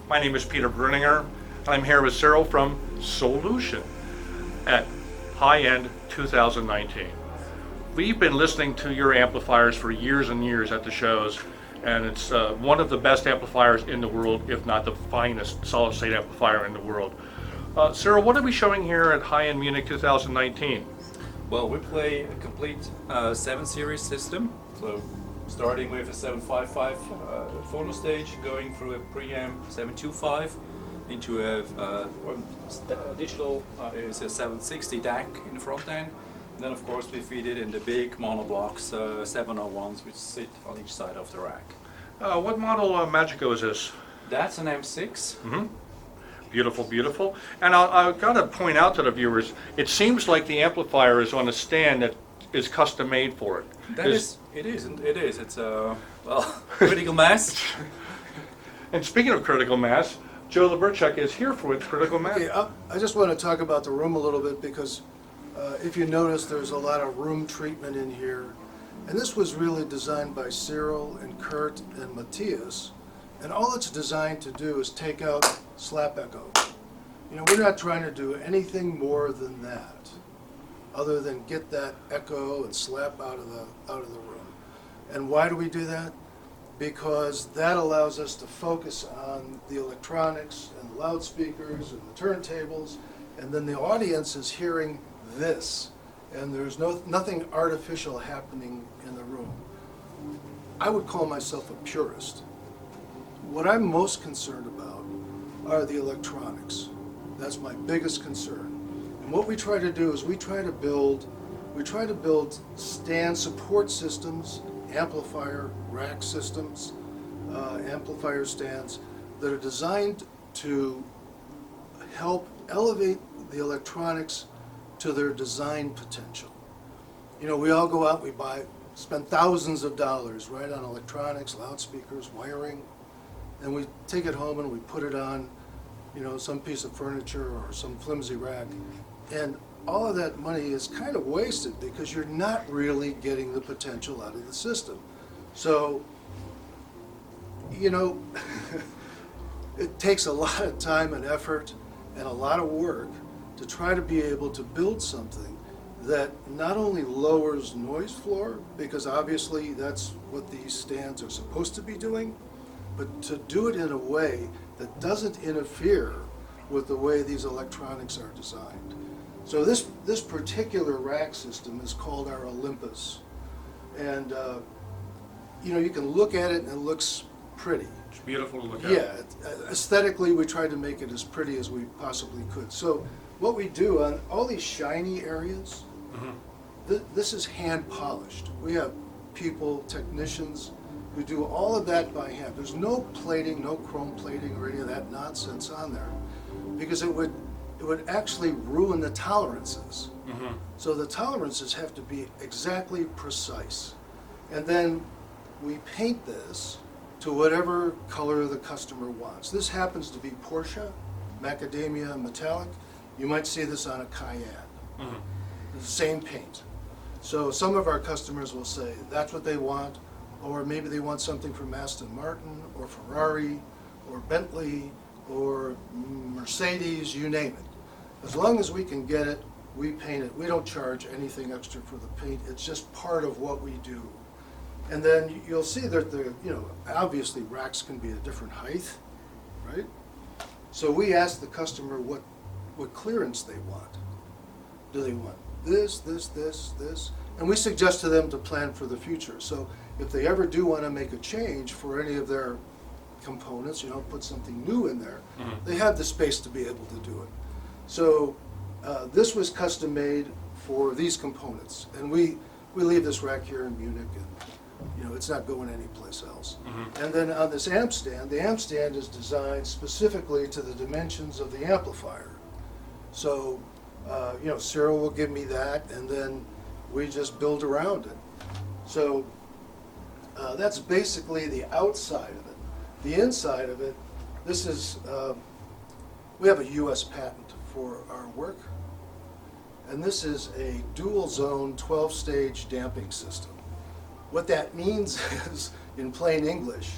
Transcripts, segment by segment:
My name is Peter Bruninger, and I'm here with Cyril from Soulution at High End 2019. We've been listening to your amplifiers for years and years at the shows, and it's one of the best amplifiers in the world, if not the finest solid-state amplifier in the world. Cyril, what are we showing here at High End Munich 2019? Well, we play a complete 7 series system. So starting with a 755 phono stage, going through a preamp 725 into a digital is a 760 DAC in the front end. And then of course we feed it in the big monoblocks 701s which sit on each side of the rack. What model Magico is this? That's an M6. Mm-hmm. Beautiful, beautiful. And I've got to point out to the viewers, it seems like the amplifier is on a stand that is custom made for it. It is. It's a, well, critical mass. And speaking of critical mass, Joe Laberchuk is here for critical mass. Okay, I just want to talk about the room a little bit because if you notice, there's a lot of room treatment in here. And this was really designed by Cyril and Kurt and Matthias. And all it's designed to do is take out slap echo. You know, we're not trying to do anything more than that, other than get that echo and slap out of the room. And why do we do that? Because that allows us to focus on the electronics and the loudspeakers and the turntables, and then the audience is hearing this, and there's nothing artificial happening in the room. I would call myself a purist. What I'm most concerned about are the electronics. That's my biggest concern. And what we try to do is we try to build stand support systems, amplifier rack systems, amplifier stands that are designed to help elevate the electronics to their design potential. You know, we all go out, spend thousands of dollars, right, on electronics, loudspeakers, wiring, and we take it home and we put it on, you know, some piece of furniture or some flimsy rack. And all of that money is kind of wasted because you're not really getting the potential out of the system. So, you know, it takes a lot of time and effort and a lot of work to try to be able to build something that not only lowers noise floor, because obviously that's what these stands are supposed to be doing, but to do it in a way that doesn't interfere with the way these electronics are designed. So this particular rack system is called our Olympus. And you know, you can look at it and it looks pretty. It's beautiful to look at. Yeah, aesthetically we tried to make it as pretty as we possibly could. So what we do on all these shiny areas, this is hand polished. We have people, technicians, who do all of that by hand. There's no plating, no chrome plating or any of that nonsense on there, because it would actually ruin the tolerances. So the tolerances have to be exactly precise. And then we paint this to whatever color the customer wants. This happens to be Porsche, macadamia, metallic. You might see this on a Cayenne. The same paint. So some of our customers will say that's what they want, or maybe they want something from Aston Martin or Ferrari or Bentley or Mercedes, you name it. As long as we can get it, we paint it. We don't charge anything extra for the paint. It's just part of what we do. And then you'll see that you know, obviously racks can be a different height, right? So we ask the customer what clearance they want. Do they want this, this, this, this? And we suggest to them to plan for the future. So if they ever do want to make a change for any of their components, you know, put something new in there, they have the space to be able to do it. So this was custom made for these components. And we leave this rack here in Munich, and you know, it's not going anyplace else. And then on this amp stand, the amp stand is designed specifically to the dimensions of the amplifier. So, you know, Cyril will give me that, and then we just build around it. So that's basically the outside of it. The inside of it, this is, we have a US patent for our work, and this is a dual zone 12-stage damping system. What that means is, in plain English,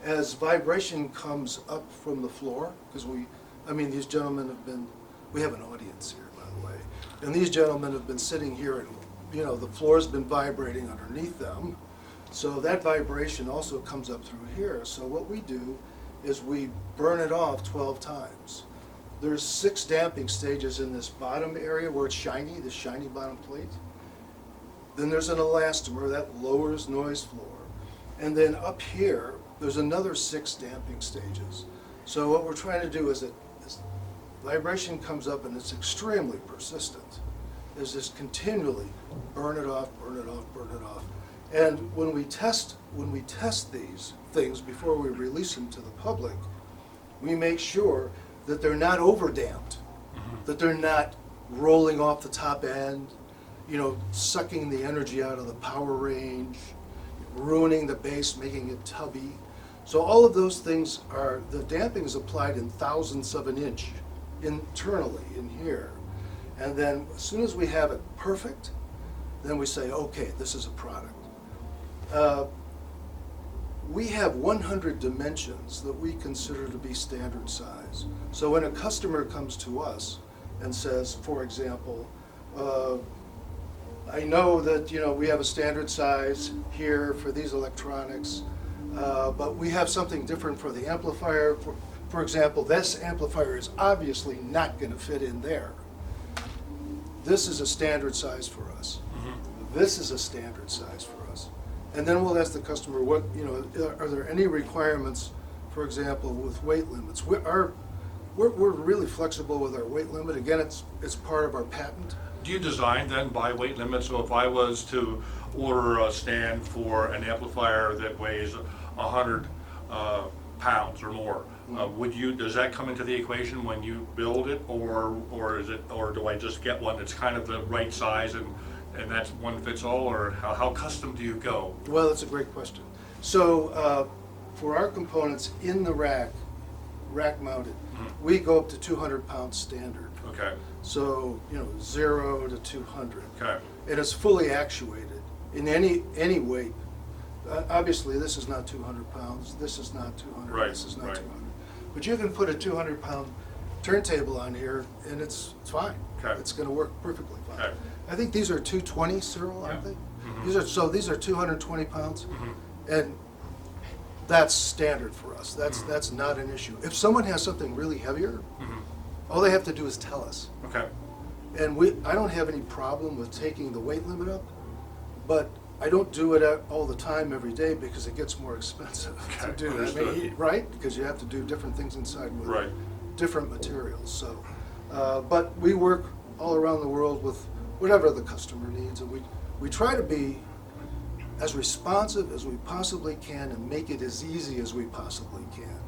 as vibration comes up from the floor, because these gentlemen have been, we have an audience here, by the way, and these gentlemen have been sitting here and, the floor's been vibrating underneath them, so that vibration also comes up through here. So what we do is we burn it off 12 times. There's 6 damping stages in this bottom area where it's shiny, this shiny bottom plate. Then there's an elastomer that lowers noise floor. And then up here, there's another 6 damping stages. So what we're trying to do is that this vibration comes up and it's extremely persistent. Is just continually burn it off, burn it off, burn it off. And when we test these things before we release them to the public, we make sure that they're not over damped, that they're not rolling off the top end, sucking the energy out of the power range, ruining the bass, making it tubby. So all of those things the damping is applied in thousandths of an inch internally in here. And then as soon as we have it perfect, then we say, okay, this is a product. We have 100 dimensions that we consider to be standard size. So when a customer comes to us and says, for example, I know that we have a standard size here for these electronics, but we have something different for the amplifier. For example, this amplifier is obviously not going to fit in there. This is a standard size for us. This is a standard size for us. And then we'll ask the customer, are there any requirements, for example, with weight limits? We're really flexible with our weight limit. Again, it's part of our patent. Do you design then by weight limit? So if I was to order a stand for an amplifier that weighs 100 pounds or more, does that come into the equation when you build it, or do I just get one that's kind of the right size and that's one fits all, or how custom do you go? Well, that's a great question. So for our components in the rack mounted, we go up to 200 pounds standard. Okay. So 0 to 200. Okay. And it's fully actuated in any weight. Obviously, this is not 200 pounds. This is not 200. Right, This is not right. 200. But you can put a 200-pound turntable on here, and it's fine. Okay. It's going to work perfectly fine. Okay. I think these are 220, Cyril, aren't Yeah. they? These are 220 pounds, and that's standard for us. That's not an issue. If someone has something really heavier, all they have to do is tell us. Okay. And I don't have any problem with taking the weight limit up, but I don't do it all the time every day because it gets more expensive Okay, to do. understood. Right? Because you have to do different things inside with Right. different materials. So, but we work all around the world with whatever the customer needs, and we try to be as responsive as we possibly can and make it as easy as we possibly can.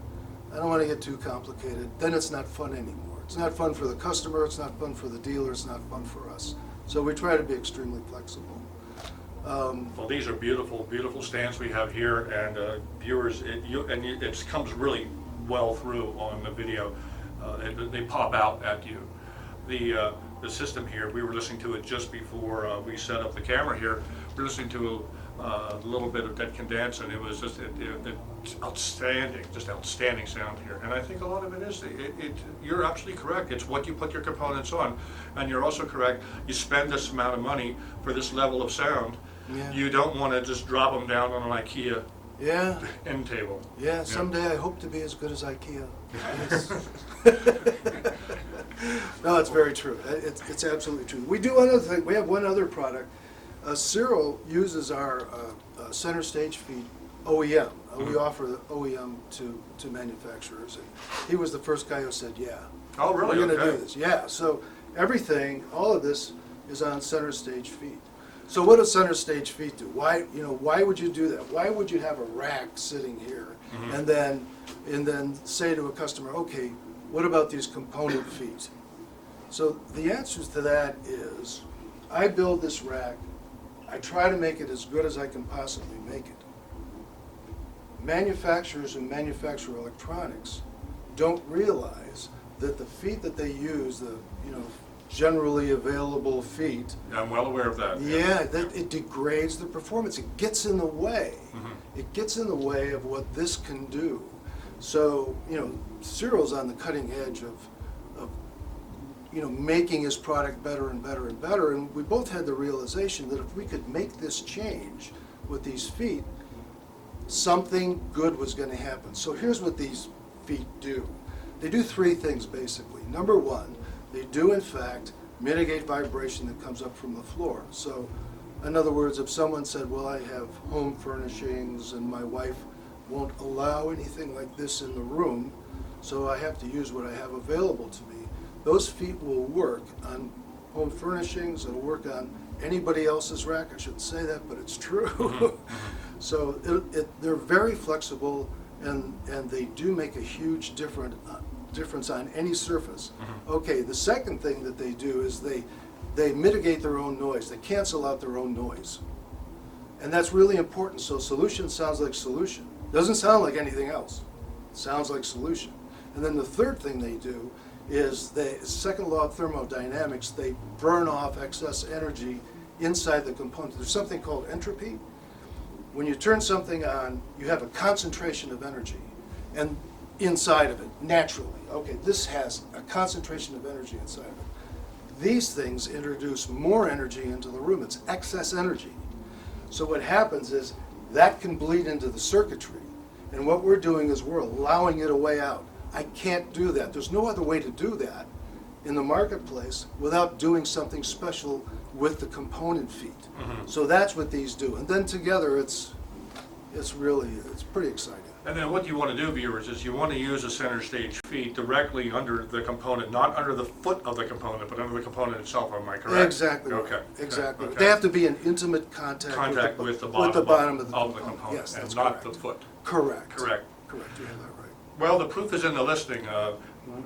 I don't want to get too complicated. Then it's not fun anymore. It's not fun for the customer. It's not fun for the dealer. It's not fun for us. So we try to be extremely flexible. Well, these are beautiful, beautiful stands we have here, and viewers, it comes really well through on the video. They pop out at you. The system here, we were listening to it just before we set up the camera here. We're listening to a little bit of Dead Can Dance, and it was just it's outstanding sound here. And I think a lot of it is, you're absolutely correct. It's what you put your components on, and you're also correct. You spend this amount of money for this level of sound. Yeah. You don't want to just drop them down on an IKEA Yeah. end table. Yeah, someday I hope to be as good as IKEA. Yes. No, it's very true. It's absolutely true. We do another thing. We have one other product. Cyril uses our center stage feed OEM. We offer the OEM to manufacturers. And he was the first guy who said, yeah. Oh, really? We're going to Okay. do this. Yeah, so all of this is on center stage feet. So what does center stage feet do? Why would you do that? Why would you have a rack sitting here and then say to a customer, okay, what about these component feet? So the answer to that is, I build this rack, I try to make it as good as I can possibly make it. Manufacturers who manufacture electronics don't realize that the feet that they use, the generally available feet, I'm well aware of that. yeah, that it degrades the performance. It gets in the way. Mhm. It gets in the way of what this can do. So, Cyril's on the cutting edge of making his product better and better and better. And we both had the realization that if we could make this change with these feet, something good was going to happen. So here's what these feet do. They do three things basically. Number one, they do in fact mitigate vibration that comes up from the floor. So in other words, if someone said, well, I have home furnishings and my wife won't allow anything like this in the room, so I have to use what I have available to me, those feet will work on home furnishings, it'll work on anybody else's rack. I shouldn't say that, but it's true. So they're very flexible, and they do make a huge difference on any surface. Okay, the second thing that they do is they mitigate their own noise. They cancel out their own noise. And that's really important. So Soulution sounds like Soulution. Doesn't sound like anything else. It sounds like Soulution. And then the third thing they do is the second law of thermodynamics, they burn off excess energy inside the component. There's something called entropy. When you turn something on, you have a concentration of energy and inside of it, naturally. Okay, this has a concentration of energy inside of it. These things introduce more energy into the room. It's excess energy. So what happens is that can bleed into the circuitry. And what we're doing is we're allowing it a way out. I can't do that. There's no other way to do that in the marketplace without doing something special with the component feet. So that's what these do. And then together it's pretty exciting. And then what you want to do, viewers, is you want to use the center stage feet directly under the component, not under the foot of the component, but under the component itself, am I correct? Exactly. Okay. Exactly. Okay. They have to be in intimate contact With the bottom bottom of the component. component. Yes, And that's not correct. the foot. Correct. Correct. Correct. You have that right. Well, the proof is in the listing.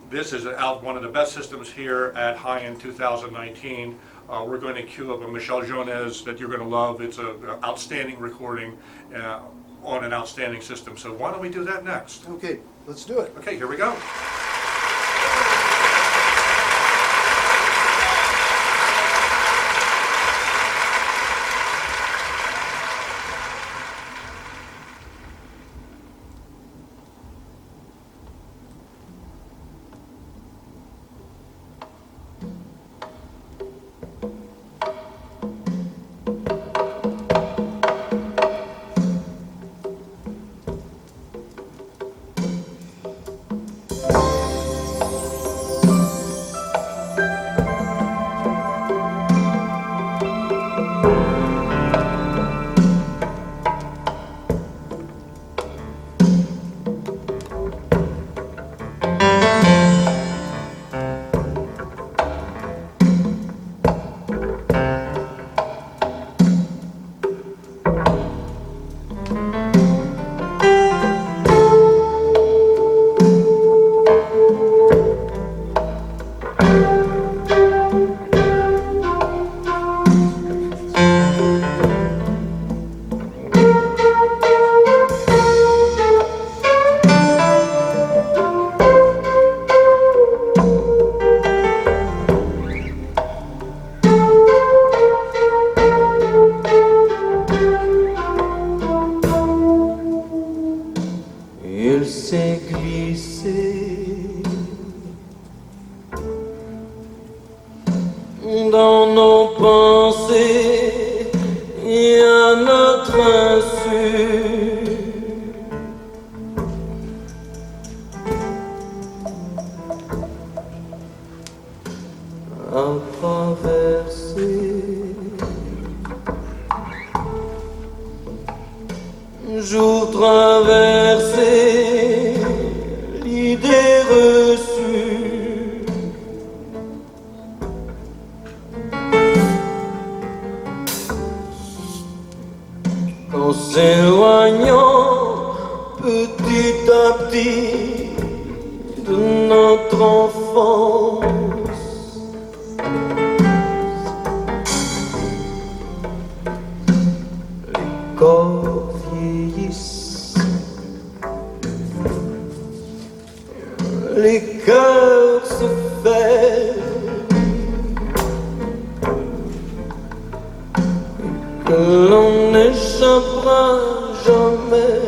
This is one of the best systems here at High End 2019. We're going to cue up a Michel Jones that you're going to love. It's an outstanding recording on an outstanding system. So why don't we do that next? Okay, let's do it. Okay, here we go. Il s'est glissé dans nos pensées et à notre insu. A traversé, jour traversé, l'idée reçue. Qu'en s'éloignant petit à petit de notre enfance, les corps vieillissent, les cœurs se ferment, que l'on n'échappera jamais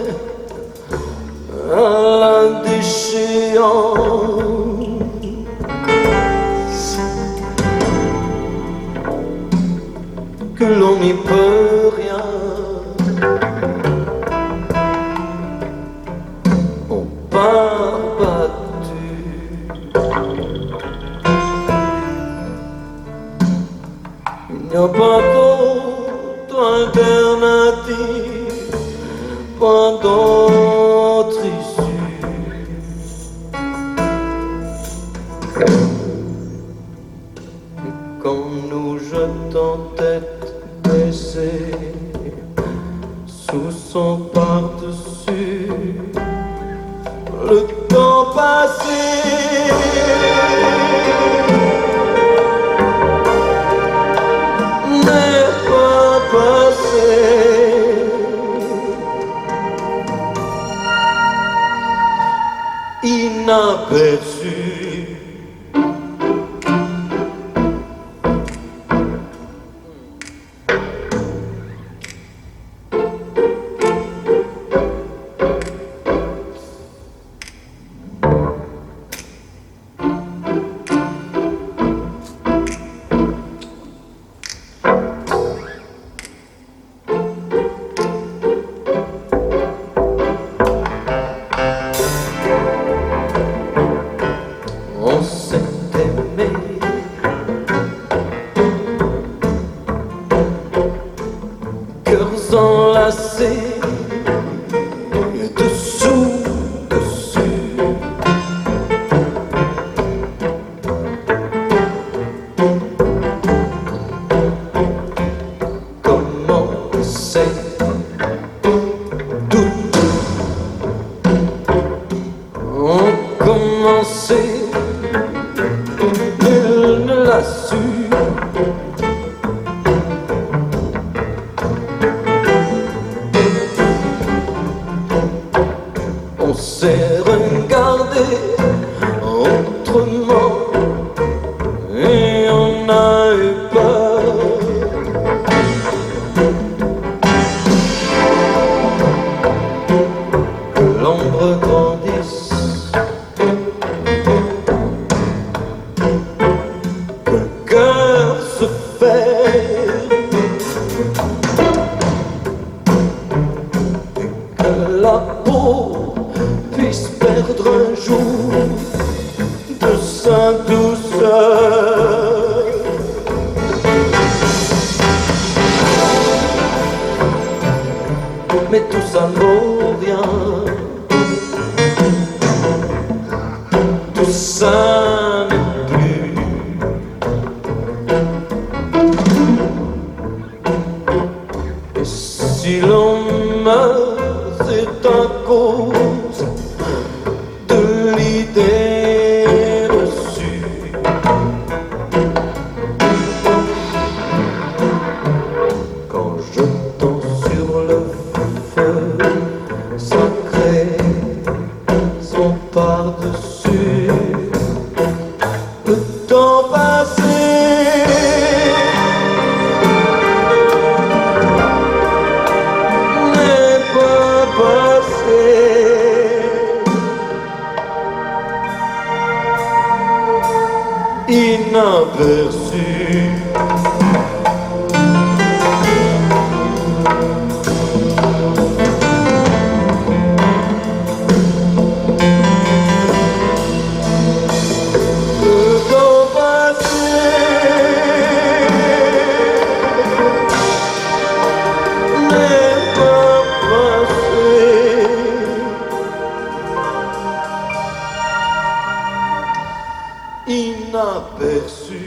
à la déchéance, que l'on n'y peut rien. On part battu. Il n'y a pas d'autre alternative, pas d'autre issue. Et quand nous jetons tête baissée sous son par-dessus, le temps passé n'est pas passé. Inaperçu. On s'est aimé, cœurs enlacés, dessous, dessus. Comment c'est tout ont commencé. Nul ne l'a su. On s'est regardé autrement et on a eu peur. Que l'ombre grandisse, que le cœur se ferme et que la peau puisse perdre un jour de sa douceur. Mais tout ça ne vaut rien, tout ça n'est plus. Et si l'on meurt, c'est à cause de l'idée reçue. Quand je tombe sur le feu sacré, son par-dessus, le temps passé n'est pas passé. Inaperçu. Le temps passé n'est pas passé. Inaperçu.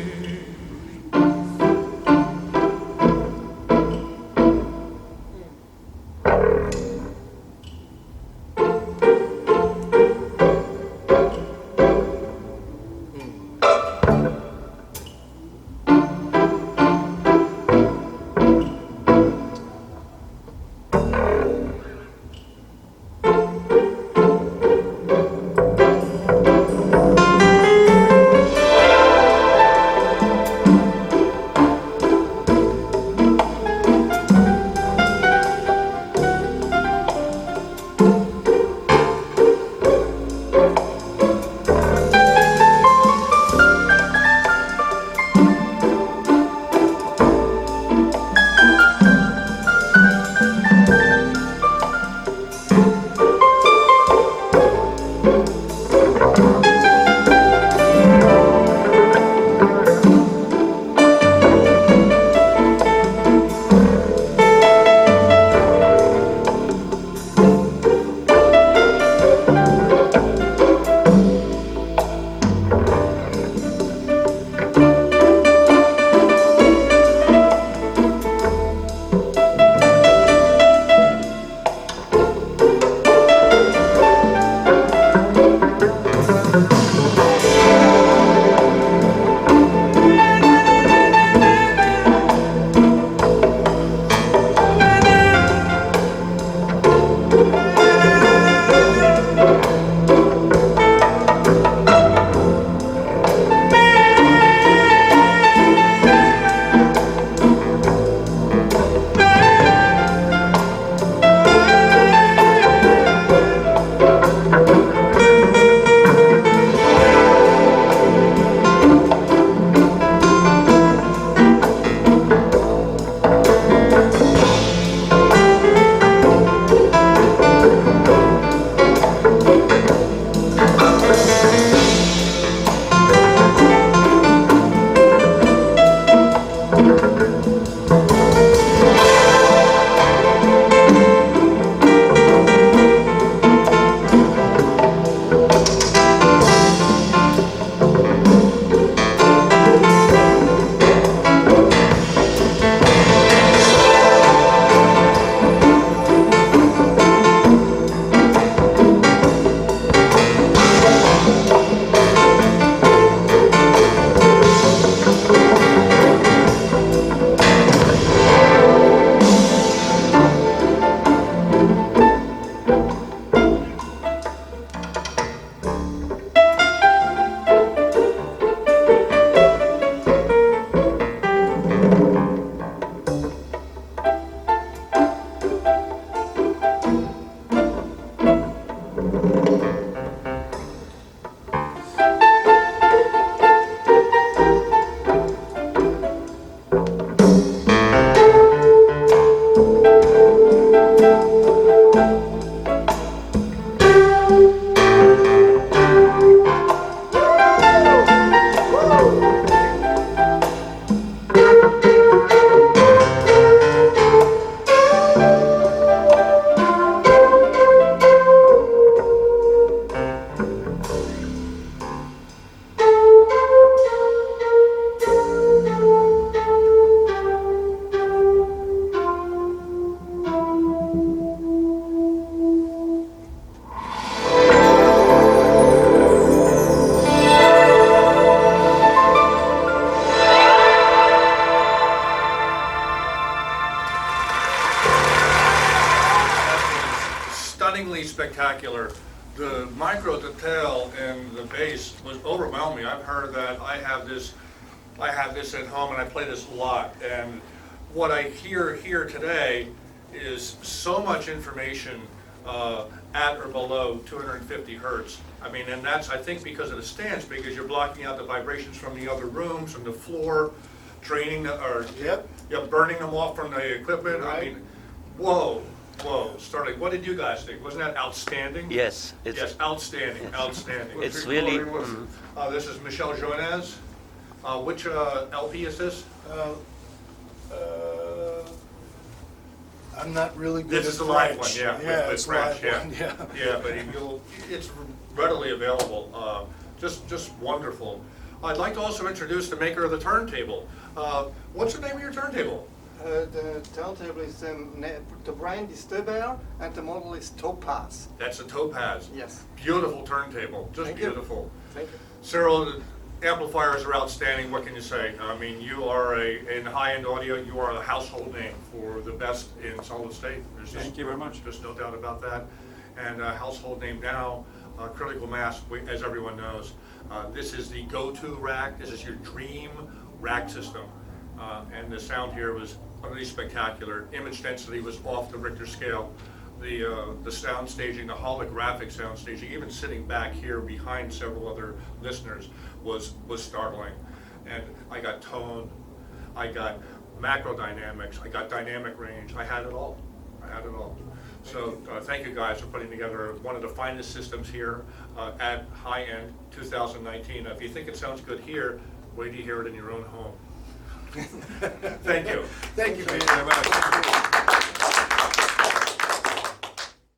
detail in the bass was overwhelming. I've heard that. I have this at home and I play this a lot. And what I hear here today is so much information at or below 250 hertz. I mean, and that's, I think, because of the stands, because you're blocking out the vibrations from the other rooms, from the floor, draining, or Yep. burning them off from the equipment. I Right. mean, whoa, Sterling, what did you guys think? Wasn't that outstanding? Yes, Yes, outstanding, outstanding. It's really, This is Michel Joannès. Which LP is this? I'm not really good This at is the live one, French. yeah, with it's French, live yeah. one, yeah. Yeah, but it's readily available, just wonderful. I'd like to also introduce the maker of the turntable. What's the name of your turntable? The turntable is the brand is Baer and the model is Topaz. That's a Topaz. Yes. Beautiful turntable, just Thank you. beautiful. Thank you. Cyril, the amplifiers are outstanding. What can you say? I mean, you are in high-end audio, you are a household name for the best in solid state. There's just, Thank you very much. Just no doubt about that. And a household name now, critical mass, as everyone knows. This is the go-to rack. This is your dream rack system. And the sound here was utterly spectacular. Image density was off the Richter scale. The sound staging, the holographic sound staging, even sitting back here behind several other listeners was startling. And I got tone, I got macro dynamics, I got dynamic range, I had it all. So thank you guys for putting together one of the finest systems here at High End 2019. If you think it sounds good here, wait till you hear it in your own home. Thank you. Thank you, Peter. Very much.